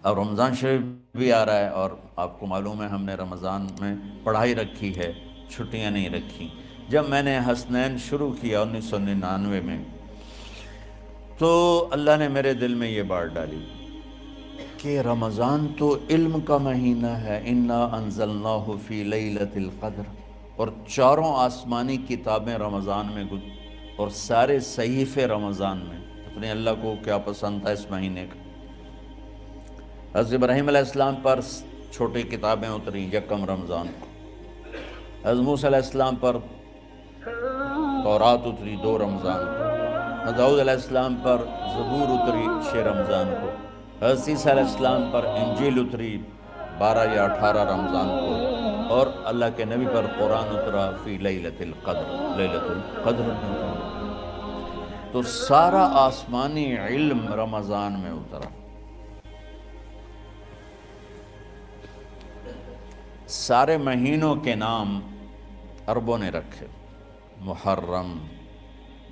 اب رمضان شریف بھی آ رہا ہے، اور آپ کو معلوم ہے ہم نے رمضان میں پڑھائی رکھی ہے، چھٹیاں نہیں رکھی۔ جب میں نے حسنین شروع کیا 1999 میں، تو اللہ نے میرے دل میں یہ بات ڈالی کہ رمضان تو علم کا مہینہ ہے، انا انزلناہ فی لیلۃ القدر، اور چاروں آسمانی کتابیں رمضان میں اور سارے صحیفے رمضان میں۔ اپنے اللہ کو کیا پسند تھا اس مہینے کا۔ حضرت ابراہیم علیہ السلام پر چھوٹی کتابیں اتری یکم رمضان کو، حضرت موسیٰ علیہ السلام پر تورات اتری 2 رمضان کو، حضرت داؤد علیہ السلام پر زبور اتری 6 رمضان کو، حضرت عیسیٰ علیہ السلام پر انجیل اتری 12 یا 18 رمضان کو، اور اللہ کے نبی پر قرآن اترا فی لیلۃ القدر، لیلۃ القدر میں اترا۔ تو سارا آسمانی علم رمضان میں اترا۔ سارے مہینوں کے نام عربوں نے رکھے، محرم،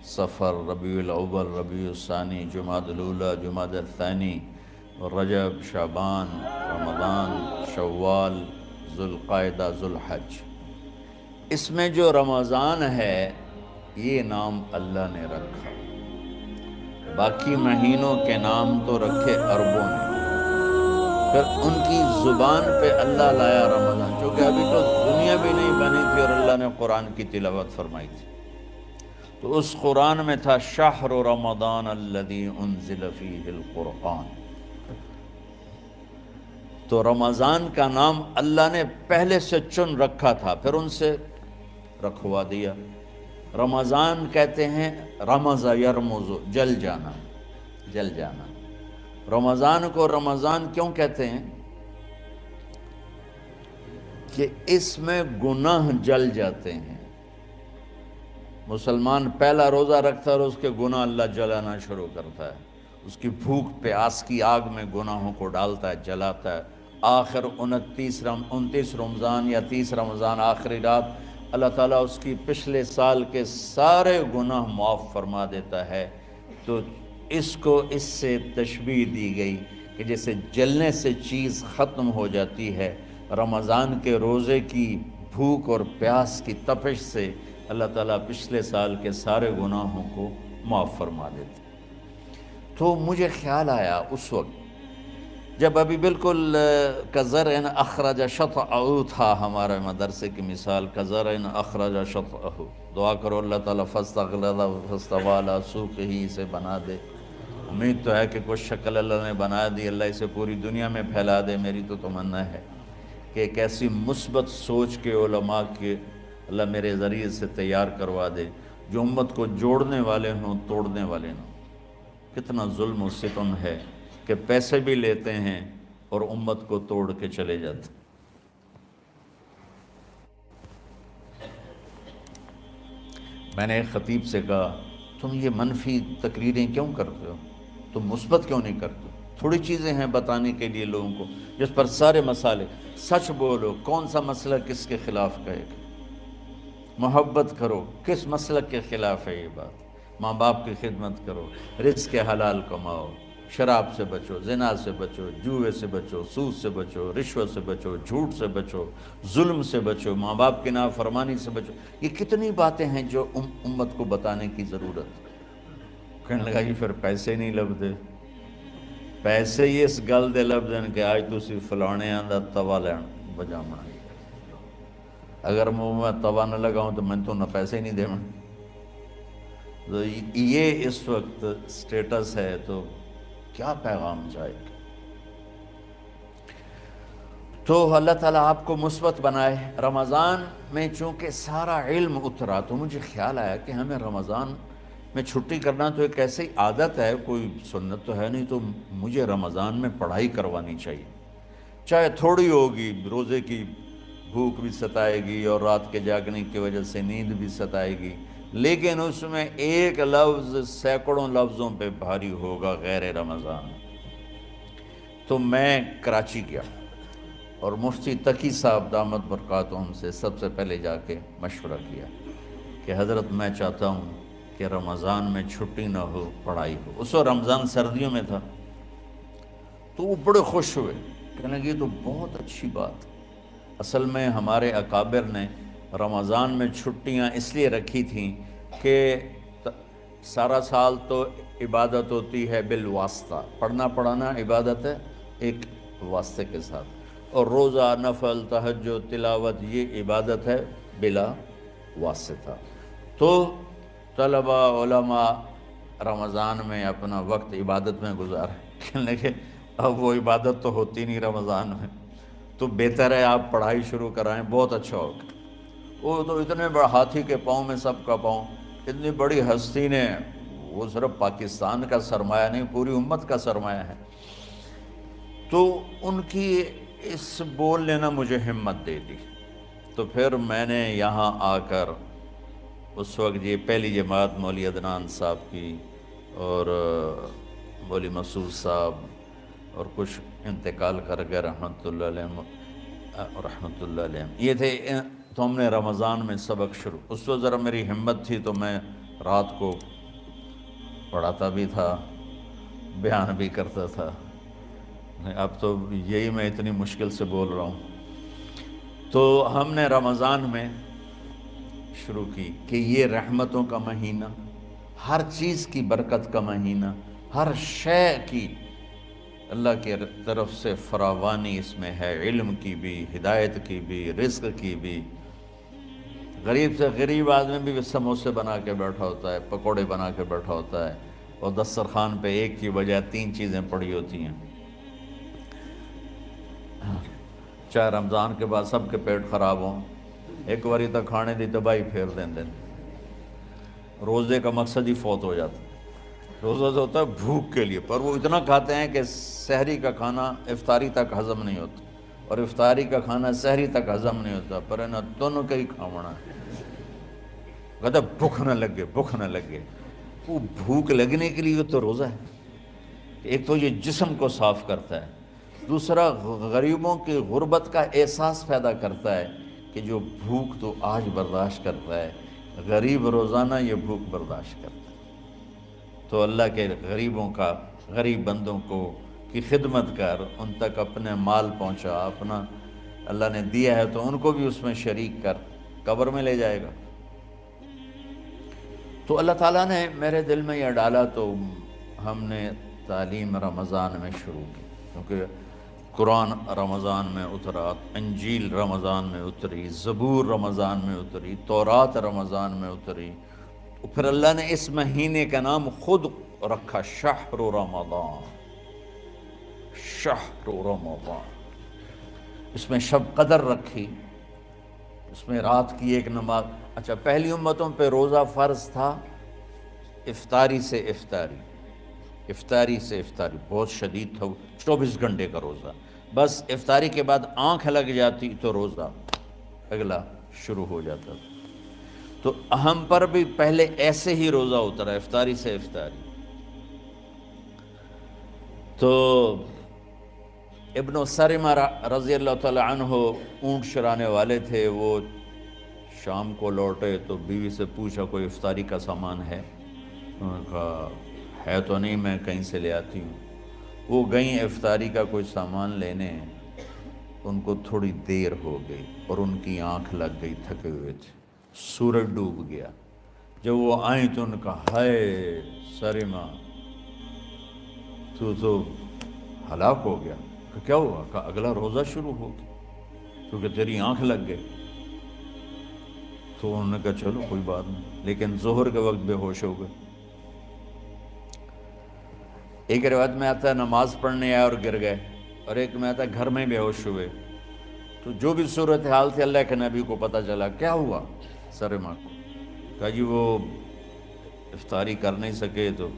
صفر، ربیع الاول، ربیع الثانی، جمادی الاولیٰ، جمادی الثانی، رجب، شعبان، رمضان، شوال، ذوالقعدہ، ذوالحج۔ اس میں جو رمضان ہے یہ نام اللہ نے رکھا، باقی مہینوں کے نام تو رکھے عربوں نے۔ پھر ان کی زبان پہ اللہ لایا رمضان، چونکہ ابھی تو دنیا بھی نہیں بنی تھی اور اللہ نے قرآن کی تلاوت فرمائی تھی، تو اس قرآن میں تھا شہر رمضان الذی انزل فیہ القرآن۔ تو رمضان کا نام اللہ نے پہلے سے چن رکھا تھا، پھر ان سے رکھوا دیا۔ رمضان کہتے ہیں رمض یرمض، جل جانا، جل جانا۔ رمضان کو رمضان کیوں کہتے ہیں؟ کہ اس میں گناہ جل جاتے ہیں۔ مسلمان پہلا روزہ رکھتا ہے اور اس کے گناہ اللہ جلانا شروع کرتا ہے، اس کی بھوک پیاس کی آگ میں گناہوں کو ڈالتا ہے، جلاتا ہے۔ آخر 29 رمضان یا 30 رمضان آخری رات اللہ تعالیٰ اس کی پچھلے سال کے سارے گناہ معاف فرما دیتا ہے۔ تو اس کو اس سے تشبیہ دی گئی کہ جیسے جلنے سے چیز ختم ہو جاتی ہے، رمضان کے روزے کی بھوک اور پیاس کی تپش سے اللہ تعالیٰ پچھلے سال کے سارے گناہوں کو معاف فرما دیتے۔ تو مجھے خیال آیا اس وقت جب ابھی بالکل کزرع اخرج شطأہ تھا، ہمارے مدرسے کی مثال کزرع اخرج شطأہ، دعا کرو اللہ تعالیٰ فاستغلظ فاستوی علی سوقہ، اسے بنا دے۔ امید تو ہے کہ کچھ شکل اللہ نے بنا دی، اللہ اسے پوری دنیا میں پھیلا دے۔ میری تو تمنا ہے کہ ایک ایسی مثبت سوچ کے علماء کے اللہ میرے ذریعے سے تیار کروا دے جو امت کو جوڑنے والے ہوں، توڑنے والے ہوں۔ کتنا ظلم و ستم ہے کہ پیسے بھی لیتے ہیں اور امت کو توڑ کے چلے جاتے ہیں۔ میں نے ایک خطیب سے کہا تم یہ منفی تقریریں کیوں کرتے ہو، تم مثبت کیوں نہیں کرتے؟ تھوڑی چیزیں ہیں بتانے کے لیے لوگوں کو جس پر سارے مسائل، سچ بولو، کون سا مسئلہ کس کے خلاف کہے گا، محبت کرو، کس مسلک کے خلاف ہے یہ بات، ماں باپ کی خدمت کرو، رزق حلال کماؤ، شراب سے بچو، زنا سے بچو، جوئے سے بچو، سود سے بچو، رشوت سے بچو، جھوٹ سے بچو، ظلم سے بچو، ماں باپ کی نافرمانی سے بچو۔ یہ کتنی باتیں ہیں جو امت کو بتانے کی ضرورت۔ کہنے لگا یہ پھر پیسے نہیں لبدے، پیسے ہی اس گل دے لبدن کہ آج تسی فلانے آندہ توا لین بجامنا، اگر میں توا نہ لگاؤں تو میں تو نہ پیسے ہی نہیں دے من۔ تو یہ اس وقت سٹیٹس ہے، تو کیا پیغام جائے گا؟ تو اللہ تعالیٰ آپ کو مثبت بنائے۔ رمضان میں چونکہ سارا علم اترا تو مجھے خیال آیا کہ ہمیں رمضان میں چھٹی کرنا تو ایک ایسی عادت ہے، کوئی سنت تو ہے نہیں، تو مجھے رمضان میں پڑھائی کروانی چاہیے، چاہے تھوڑی ہوگی، روزے کی بھوک بھی ستائے گی اور رات کے جاگنے کی وجہ سے نیند بھی ستائے گی، لیکن اس میں ایک لفظ سینکڑوں لفظوں پہ بھاری ہوگا غیر رمضان۔ تو میں کراچی گیا اور مفتی تقی صاحب دامت برکاتہم سے سب سے پہلے جا کے مشورہ کیا کہ حضرت میں چاہتا ہوں کہ رمضان میں چھٹی نہ ہو، پڑھائی ہو۔ اس وقت رمضان سردیوں میں تھا، تو وہ بڑے خوش ہوئے، کہنے لگے یہ تو بہت اچھی بات۔ اصل میں ہمارے اکابر نے رمضان میں چھٹیاں اس لیے رکھی تھیں کہ سارا سال تو عبادت ہوتی ہے بالواسطہ، پڑھنا پڑھانا عبادت ہے ایک واسطے کے ساتھ، اور روزہ، نفل، تہجد، تلاوت یہ عبادت ہے بلا واسطہ۔ تو طلباء، علماء رمضان میں اپنا وقت عبادت میں گزاریں، کہنے لگے اب وہ عبادت تو ہوتی نہیں رمضان میں، تو بہتر ہے آپ پڑھائی شروع کرائیں، بہت اچھا ہوگا۔ وہ تو اتنے بڑے ہاتھی کے پاؤں میں سب کا پاؤں، اتنی بڑی ہستی نے، وہ صرف پاکستان کا سرمایہ نہیں پوری امت کا سرمایہ ہے، تو ان کی اس بول نے نہ مجھے ہمت دے دی۔ تو پھر میں نے یہاں آ کر اس وقت یہ پہلی جماعت مولوی عدنان صاحب کی اور مولوی مسعود صاحب اور کچھ انتقال کر گئے رحمۃ اللہ علیہ، یہ تھے، تو ہم نے رمضان میں سبق شروع، اس وقت ذرا میری ہمت تھی تو میں رات کو پڑھاتا بھی تھا، بیان بھی کرتا تھا، اب تو یہی میں اتنی مشکل سے بول رہا ہوں۔ تو ہم نے رمضان میں شروع کی کہ یہ رحمتوں کا مہینہ، ہر چیز کی برکت کا مہینہ، ہر شے کی اللہ کی طرف سے فراوانی اس میں ہے، علم کی بھی، ہدایت کی بھی، رزق کی بھی۔ غریب سے غریب آدمی بھی سموسے بنا کے بیٹھا ہوتا ہے، پکوڑے بنا کے بیٹھا ہوتا ہے، اور دسترخوان پہ ایک کی بجائے 3 چیزیں پڑی ہوتی ہیں۔ چاہے رمضان کے بعد سب کے پیٹ خراب ہوں، ایک واری تک کھانے دی تباہی پھیر دیں۔ روزے کا مقصد ہی فوت ہو جاتا ہے۔ روزہ تو ہوتا ہے بھوک کے لیے، پر وہ اتنا کھاتے ہیں کہ سحری کا کھانا افطاری تک ہضم نہیں ہوتا، اور افطاری کا کھانا سحری تک ہضم نہیں ہوتا، پر انہاں دونوں کا ہی کھاونا ہے۔ کہتا بھوک نہ لگے، بھوک نہ لگے۔ وہ بھوک لگنے کے لیے تو روزہ ہے، ایک تو یہ جسم کو صاف کرتا ہے، دوسرا غریبوں کی غربت کا احساس پیدا کرتا ہے کہ جو بھوک تو آج برداشت کرتا ہے، غریب روزانہ یہ بھوک برداشت کرتا ہے۔ تو اللہ کے غریبوں کا، غریب بندوں کو کی خدمت کر، ان تک اپنے مال پہنچا، اپنا اللہ نے دیا ہے تو ان کو بھی اس میں شریک کر، قبر میں لے جائے گا۔ تو اللہ تعالیٰ نے میرے دل میں یہ ڈالا، تو ہم نے تعلیم رمضان میں شروع کی، کیونکہ قرآن رمضان میں اترا، انجیل رمضان میں اتری، زبور رمضان میں اتری، تورات رمضان میں اتری، پھر اللہ نے اس مہینے کا نام خود رکھا شہر رمضان، شہر رمضان۔ اس میں شب قدر رکھی، اس میں رات کی ایک نماز۔ اچھا، پہلی امتوں پہ روزہ فرض تھا افطاری سے افطاری، افطاری سے افطاری، بہت شدید تھا، 24 گھنٹے کا روزہ، بس افطاری کے بعد آنکھ لگ جاتی تو روزہ اگلا شروع ہو جاتا تھا۔ تو ہم پر بھی پہلے ایسے ہی روزہ اترا، افطاری سے افطاری۔ تو ابن سرمہ رضی اللہ تعالی عنہ اونٹ چرانے والے تھے، وہ شام کو لوٹے تو بیوی سے پوچھا کوئی افطاری کا سامان ہے؟ انہوں نے کہا ہے تو نہیں، میں کہیں سے لے آتی ہوں۔ وہ گئیں افطاری کا کوئی سامان لینے، ان کو تھوڑی دیر ہو گئی اور ان کی آنکھ لگ گئی، تھکے ہوئے تھے، سورج ڈوب گیا۔ جب وہ آئیں تو ان کا ہائے سرمہ تو ہلاک ہو گیا۔ کہ کیا ہوا؟ کہا اگلا روزہ شروع ہو گیا کیونکہ تیری آنکھ لگ گئی۔ تو انہوں نے کہا چلو کوئی بات نہیں، لیکن ظہر کے وقت بے ہوش ہو گئے۔ ایک روایت میں آتا ہے نماز پڑھنے آئے اور گر گئے، اور ایک میں آتا ہے گھر میں بے ہوش ہوئے۔ تو جو بھی صورتحال تھی اللہ کے نبی کو پتہ چلا۔ کیا ہوا سرمہ کو؟ کہا جی وہ افطاری کر نہیں سکے تو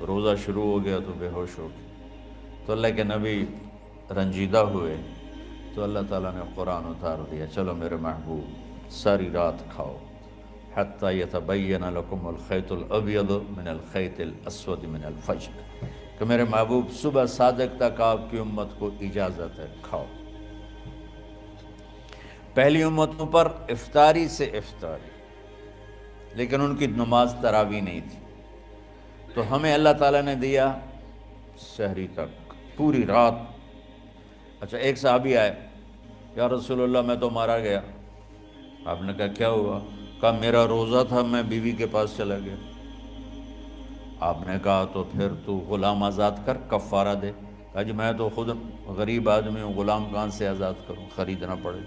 روزہ شروع ہو گیا تو بے ہوش ہو گئے۔ تو اللہ کے نبی رنجیدہ ہوئے، تو اللہ تعالیٰ نے قرآن اتار دیا، چلو میرے محبوب ساری رات کھاؤ، حتی یتبین لکم الخیط الابیض من الخیط الاسود من الفجر، کہ میرے محبوب صبح صادق تک آپ کی امت کو اجازت ہے، کھاؤ۔ پہلی امتوں پر افطاری سے افطاری، لیکن ان کی نماز تراویح نہیں تھی، تو ہمیں اللہ تعالیٰ نے دیا سحری تک، پوری رات۔ اچھا ایک صحابی آئے، یا رسول اللہ میں تو مارا گیا۔ آپ نے کہا کیا ہوا؟ کہا میرا روزہ تھا، میں بیوی کے پاس چلا گیا۔ آپ نے کہا تو پھر تو غلام آزاد کر، کفارہ دے۔ کہا جی میں تو خود غریب آدمی ہوں، غلام کہاں سے آزاد کروں، خریدنا پڑے گا۔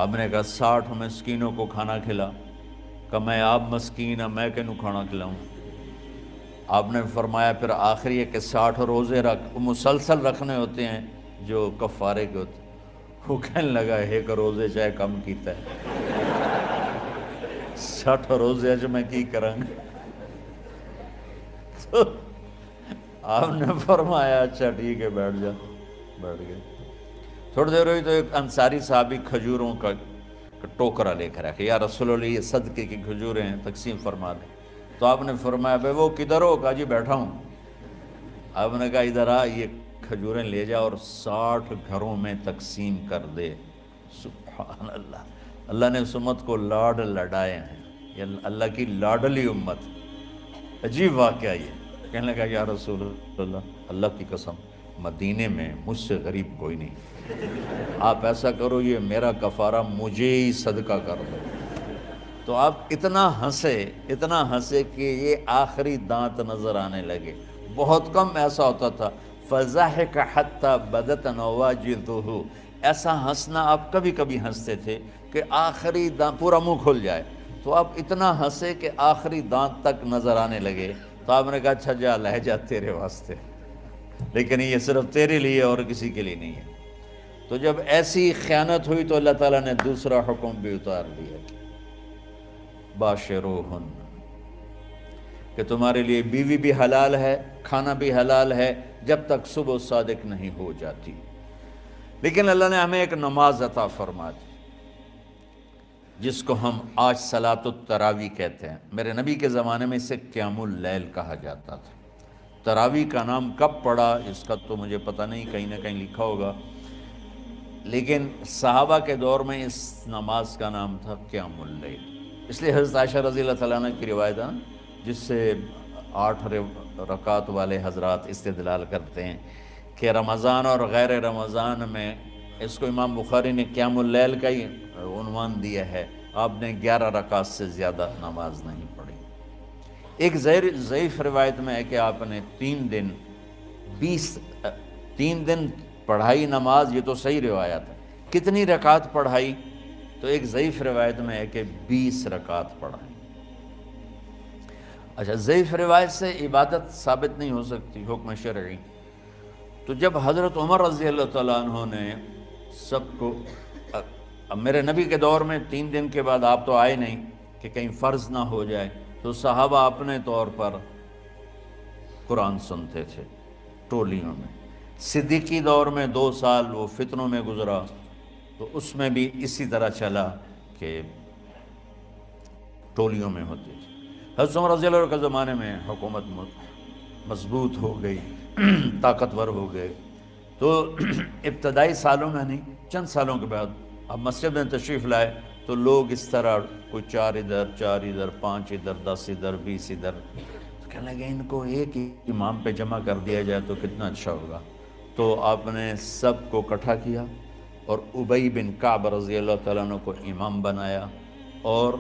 آپ نے کہا 60 مسکینوں کو کھانا کھلا۔ کہ میں آپ مسکین ہیں، میں کینوں کھانا کھلاؤں؟ آپ نے فرمایا پھر آخری ہے کہ 60 روزے رکھ، مسلسل رکھنے ہوتے ہیں جو کفارے کے ہوتے ہیں۔ وہ کہنے لگا ایک روزے چاہے کم کیتا ہے، 60 روزے اچ میں کی کروں گا؟ تو آپ نے فرمایا اچھا ٹھیک ہے بیٹھ جا۔ بیٹھ گئے۔ تھوڑی دیر ہوئی تو ایک انصاری صحابی کھجوروں کا ٹوکرا لے کر آیا کہ یا رسول اللہ یہ صدقے کی کھجوریں ہیں، تقسیم فرما دیں۔ تو آپ نے فرمایا بھائی وہ کدھر ہو؟ کہا جی بیٹھا ہوں۔ آپ نے کہا ادھر آ، یہ کھجوریں لے جا اور 60 گھروں میں تقسیم کر دے۔ سبحان اللہ، اللہ نے اس امت کو لاڈ لڈائے ہیں، یہ اللہ کی لاڈلی امت۔ عجیب واقعہ یہ، کہنے لگا یا رسول اللہ، اللہ کی قسم مدینے میں مجھ سے غریب کوئی نہیں، آپ ایسا کرو یہ میرا کفارہ مجھے ہی صدقہ کر دو۔ تو آپ اتنا ہنسے کہ یہ آخری دانت نظر آنے لگے۔ بہت کم ایسا ہوتا تھا، فَضَحِكَ حَتَّى بَدَتْ نَوَاجِذُهُ، ایسا ہنسنا آپ کبھی کبھی ہنستے تھے کہ آخری دانت پورا منہ کھل جائے۔ تو آپ اتنا ہنسے کہ آخری دانت تک نظر آنے لگے۔ تو آپ نے کہا اچھا جا لے جا تیرے واسطے، لیکن یہ صرف تیرے لیے اور کسی کے لیے نہیں ہے۔ تو جب ایسی خیانت ہوئی تو اللہ تعالیٰ نے دوسرا حکم بھی اتار دیا، باشروہن، کہ تمہارے لیے بیوی بھی حلال ہے، کھانا بھی حلال ہے جب تک صبح صادق نہیں ہو جاتی۔ لیکن اللہ نے ہمیں ایک نماز عطا فرما دی جس کو ہم آج صلاۃ التراویح کہتے ہیں۔ میرے نبی کے زمانے میں اسے قیام اللیل کہا جاتا تھا۔ تراویح کا نام کب پڑا اس کا تو مجھے پتہ نہیں، کہیں نہ کہیں لکھا ہوگا، لیکن صحابہ کے دور میں اس نماز کا نام تھا قیام اللیل۔ اس لیے حضرت عائشہ رضی اللہ تعالیٰ عنہ کی روایت ہے جس سے 8 رکعت والے حضرات استدلال کرتے ہیں کہ رمضان اور غیر رمضان میں اس کو امام بخاری نے قیام اللیل کا ہی عنوان دیا ہے، آپ نے 11 رکعت سے زیادہ نماز نہیں پڑھی۔ ایک ضعیف روایت میں ہے کہ آپ نے 3 دن پڑھائی نماز، یہ تو صحیح روایت ہے۔ کتنی رکعت پڑھائی؟ تو ایک ضعیف روایت میں ہے کہ 20 رکعت پڑھائی۔ اچھا ضعیف روایت سے عبادت ثابت نہیں ہو سکتی، حکم شرعی۔ تو جب حضرت عمر رضی اللہ تعالیٰ عنہ نے سب کو، اب میرے نبی کے دور میں 3 دن کے بعد آپ تو آئے نہیں کہ کہیں فرض نہ ہو جائے، تو صحابہ اپنے طور پر قرآن سنتے تھے ٹولیوں میں۔ صدیقی دور میں 2 سال وہ فتنوں میں گزرا، تو اس میں بھی اسی طرح چلا کہ ٹولیوں میں ہوتے تھے۔ حضرت عمر رضی اللہ عنہ کے زمانے میں حکومت مضبوط ہو گئی، طاقتور ہو گئے، تو ابتدائی سالوں میں نہیں، چند سالوں کے بعد اب مسجد میں تشریف لائے تو لوگ اس طرح کوئی 4 ادھر 4 ادھر 5 ادھر 10 ادھر 20 ادھر، تو کہنے لگے ان کو ایک ہی امام پہ جمع کر دیا جائے تو کتنا اچھا ہوگا۔ تو آپ نے سب کو اکٹھا کیا اور ابی بن کعب رضی اللہ تعالیٰ عنہ کو امام بنایا اور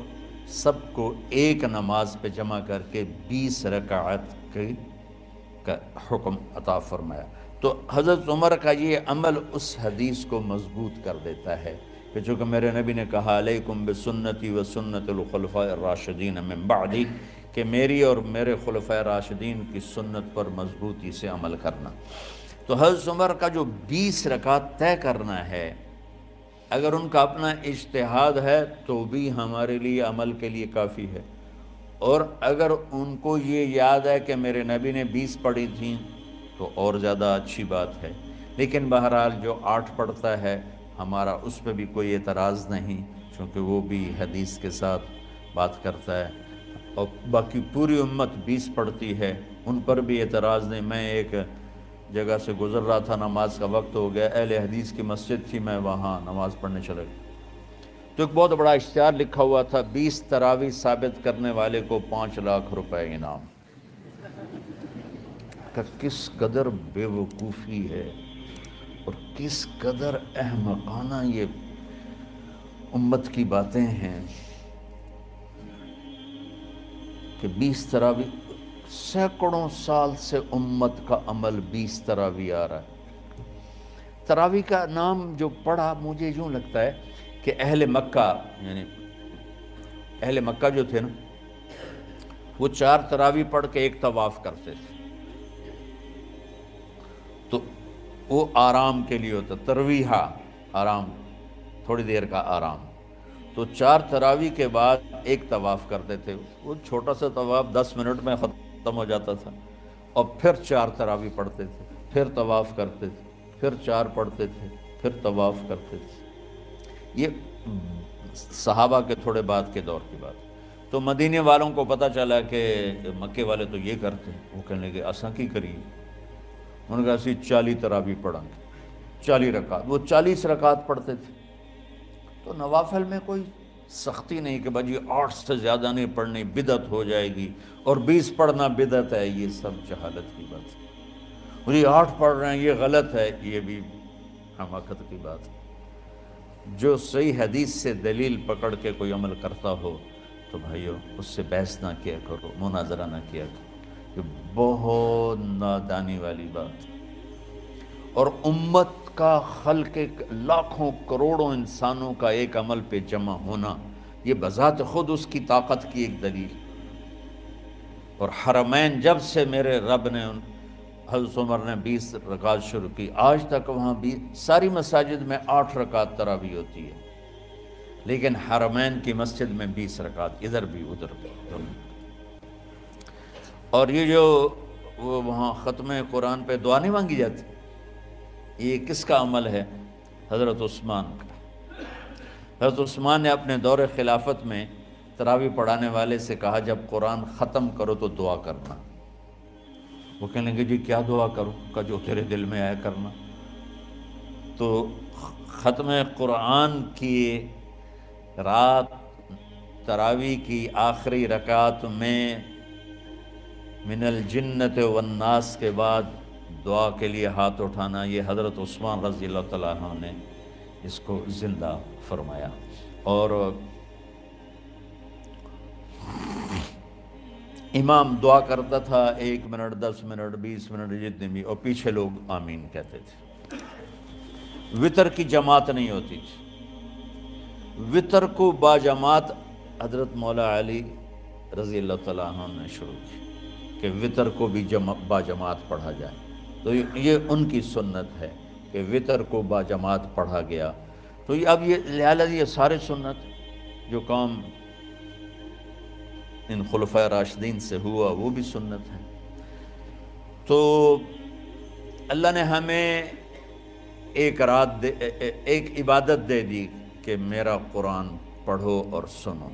سب کو ایک نماز پہ جمع کر کے 20 رکعت کا حکم عطا فرمایا۔ تو حضرت عمر کا یہ عمل اس حدیث کو مضبوط کر دیتا ہے کہ چونکہ میرے نبی نے کہا علیکم بسنتی و سنت الخلفاء الراشدین من بعدی، کہ میری اور میرے خلفاء راشدین کی سنت پر مضبوطی سے عمل کرنا۔ تو حضرت عمر کا جو 20 رکعت طے کرنا ہے، اگر ان کا اپنا اجتہاد ہے تو بھی ہمارے لیے عمل کے لیے کافی ہے، اور اگر ان کو یہ یاد ہے کہ میرے نبی نے 20 پڑھی تھیں تو اور زیادہ اچھی بات ہے۔ لیکن بہرحال جو 8 پڑھتا ہے ہمارا اس پہ بھی کوئی اعتراض نہیں، چونکہ وہ بھی حدیث کے ساتھ بات کرتا ہے، اور باقی پوری امت 20 پڑھتی ہے ان پر بھی اعتراض نہیں۔ میں ایک جگہ سے گزر رہا تھا، نماز کا وقت ہو گیا، اہل حدیث کی مسجد تھی، میں وہاں نماز پڑھنے چلا گیا تو ایک بہت بڑا اشتہار لکھا ہوا تھا، 20 تراویح ثابت کرنے والے کو 5 لاکھ روپے انعام۔ کہ کس قدر بے وقوفی ہے اور کس قدر احمقانہ یہ امت کی باتیں ہیں کہ 20 تراویح، سینکڑوں سال سے امت کا عمل 20 تراویح آ رہا ہے۔ تراویح کا نام جو پڑھا مجھے یوں لگتا ہے کہ اہل مکہ، یعنی اہل مکہ جو تھے نا، وہ 4 تراویح پڑھ کے ایک طواف کرتے تھے، تو وہ آرام کے لیے ہوتا، ترویحہ آرام، تھوڑی دیر کا آرام، تو 4 تراویح کے بعد ایک طواف کرتے تھے۔ وہ چھوٹا سا طواف 10 منٹ میں ختم ہو جاتا تھا، اور پھر 4 تراویح پڑھتے تھے، پھر طواف کرتے تھے، پھر 4 پڑھتے تھے، پھر طواف کرتے تھے۔ یہ صحابہ کے تھوڑے بعد کے دور کی بات۔ تو مدینے والوں کو پتہ چلا کہ مکے والے تو یہ کرتے ہیں، وہ کہنے لگے اساں کی کریے؟ انہوں نے کہا اسی 40 تراویح پڑھیں گے، 40 رکعت، وہ 40 رکعت پڑھتے تھے۔ تو نوافل میں کوئی سختی نہیں کہ بھائی 8 سے زیادہ نہیں پڑھنی، بدعت ہو جائے گی، اور 20 پڑھنا بدعت ہے، یہ سب جہالت کی بات ہے۔ اور یہ 8 پڑھ رہے ہیں یہ غلط ہے، یہ بھی حماقت کی بات ہے۔ جو صحیح حدیث سے دلیل پکڑ کے کوئی عمل کرتا ہو تو بھائیو اس سے بحث نہ کیا کرو، مناظرہ نہ کیا کرو، یہ بہت نادانی والی بات ہے۔ اور امت کا خلق لاکھوں کروڑوں انسانوں کا ایک عمل پہ جمع ہونا، یہ بذات خود اس کی طاقت کی ایک دلیل۔ اور حرمین جب سے میرے رب نے حضرت عمر نے 20 رکعت شروع کی، آج تک وہاں بھی ساری مساجد میں 8 رکعت تراویح ہوتی ہے، لیکن حرمین کی مسجد میں 20 رکعت، ادھر بھی ادھر بھی۔ اور یہ جو وہاں ختم قرآن پہ دعا نہیں مانگی جاتی، یہ کس کا عمل ہے؟ حضرت عثمان کا۔ حضرت عثمان نے اپنے دور خلافت میں تراویح پڑھانے والے سے کہا جب قرآن ختم کرو تو دعا کرنا۔ وہ کہنے لگے جی کیا دعا کروں؟ کہ جو تیرے دل میں آیا کرنا۔ تو ختم قرآن کی رات تراویح کی آخری رکعت میں من الجنت والناس کے بعد دعا کے لیے ہاتھ اٹھانا، یہ حضرت عثمان رضی اللہ تعالیٰ عنہ نے اس کو زندہ فرمایا۔ اور امام دعا کرتا تھا 1 منٹ، 10 منٹ، 20 منٹ، جتنے بھی، اور پیچھے لوگ آمین کہتے تھے۔ وطر کی جماعت نہیں ہوتی تھی، وطر کو باجماعت حضرت مولا علی رضی اللہ تعالیٰ عنہ نے شروع کی کہ وطر کو بھی باجماعت پڑھا جائے۔ تو یہ ان کی سنت ہے کہ وطر کو باجماعت پڑھا گیا۔ تو اب یہ لہٰذا یہ سارے سنت جو کام ان خلفۂ راشدین سے ہوا وہ بھی سنت ہے۔ تو اللہ نے ہمیں ایک عبادت دے دی کہ میرا قرآن پڑھو اور سنو۔